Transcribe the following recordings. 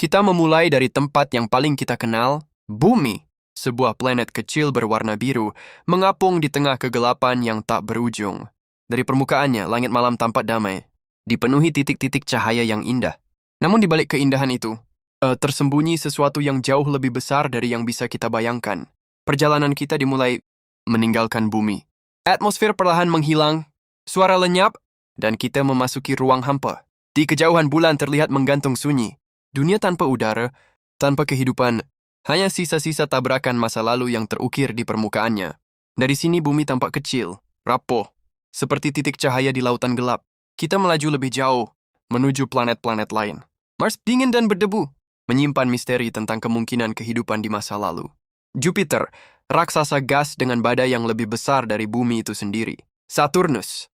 Kita memulai dari tempat yang paling kita kenal, Bumi. Sebuah planet kecil berwarna biru, mengapung di tengah kegelapan yang tak berujung. Dari permukaannya, langit malam tampak damai, dipenuhi titik-titik cahaya yang indah. Namun di balik keindahan itu, tersembunyi sesuatu yang jauh lebih besar dari yang bisa kita bayangkan. Perjalanan kita dimulai meninggalkan bumi. Atmosfer perlahan menghilang, suara lenyap, dan kita memasuki ruang hampa. Di kejauhan bulan terlihat menggantung sunyi. Dunia tanpa udara, tanpa kehidupan, hanya sisa-sisa tabrakan masa lalu yang terukir di permukaannya. Dari sini bumi tampak kecil, rapuh, seperti titik cahaya di lautan gelap. Kita melaju lebih jauh, menuju planet-planet lain. Mars dingin dan berdebu, menyimpan misteri tentang kemungkinan kehidupan di masa lalu. Jupiter, raksasa gas dengan badai yang lebih besar dari bumi itu sendiri. Saturnus,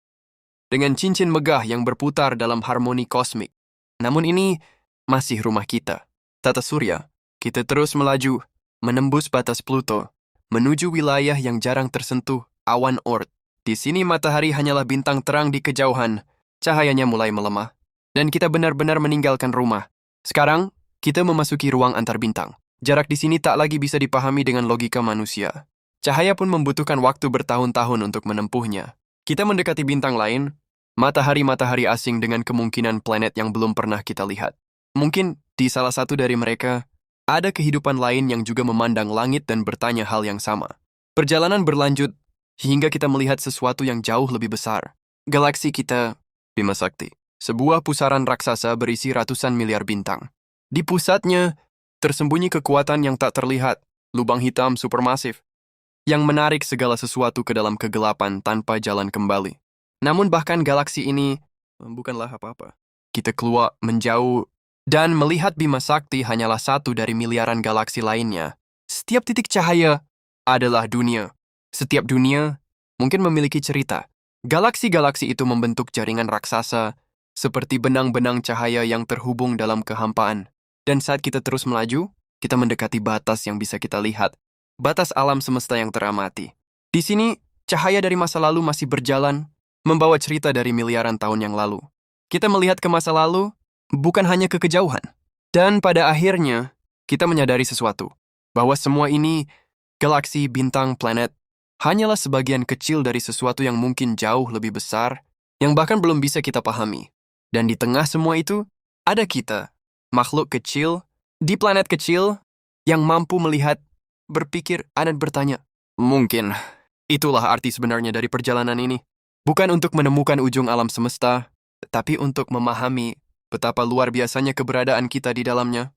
dengan cincin megah yang berputar dalam harmoni kosmik. Namun ini masih rumah kita. Tata surya, kita terus melaju, menembus batas Pluto, menuju wilayah yang jarang tersentuh, awan Oort. Di sini matahari hanyalah bintang terang di kejauhan, cahayanya mulai melemah, dan kita benar-benar meninggalkan rumah. Sekarang, kita memasuki ruang antar bintang. Jarak di sini tak lagi bisa dipahami dengan logika manusia. Cahaya pun membutuhkan waktu bertahun-tahun untuk menempuhnya. Kita mendekati bintang lain, matahari-matahari asing dengan kemungkinan planet yang belum pernah kita lihat. Mungkin di salah satu dari mereka, ada kehidupan lain yang juga memandang langit dan bertanya hal yang sama. Perjalanan berlanjut hingga kita melihat sesuatu yang jauh lebih besar. Galaksi kita, Bima Sakti, sebuah pusaran raksasa berisi ratusan miliar bintang. Di pusatnya, tersembunyi kekuatan yang tak terlihat, lubang hitam supermasif, yang menarik segala sesuatu ke dalam kegelapan tanpa jalan kembali. Namun bahkan galaksi ini bukanlah apa-apa. Kita keluar menjauh dan melihat Bima Sakti hanyalah satu dari miliaran galaksi lainnya. Setiap titik cahaya adalah dunia. Setiap dunia mungkin memiliki cerita. Galaksi-galaksi itu membentuk jaringan raksasa, seperti benang-benang cahaya yang terhubung dalam kehampaan. Dan saat kita terus melaju, kita mendekati batas yang bisa kita lihat. Batas alam semesta yang teramati. Di sini, cahaya dari masa lalu masih berjalan, membawa cerita dari miliaran tahun yang lalu. Kita melihat ke masa lalu, bukan hanya ke kejauhan. Dan pada akhirnya, kita menyadari sesuatu. Bahwa semua ini, galaksi, bintang, planet, hanyalah sebagian kecil dari sesuatu yang mungkin jauh lebih besar, yang bahkan belum bisa kita pahami. Dan di tengah semua itu, ada kita, makhluk kecil, di planet kecil, yang mampu melihat, berpikir, dan bertanya. Mungkin, itulah arti sebenarnya dari perjalanan ini. Bukan untuk menemukan ujung alam semesta, tapi untuk memahami betapa luar biasanya keberadaan kita di dalamnya.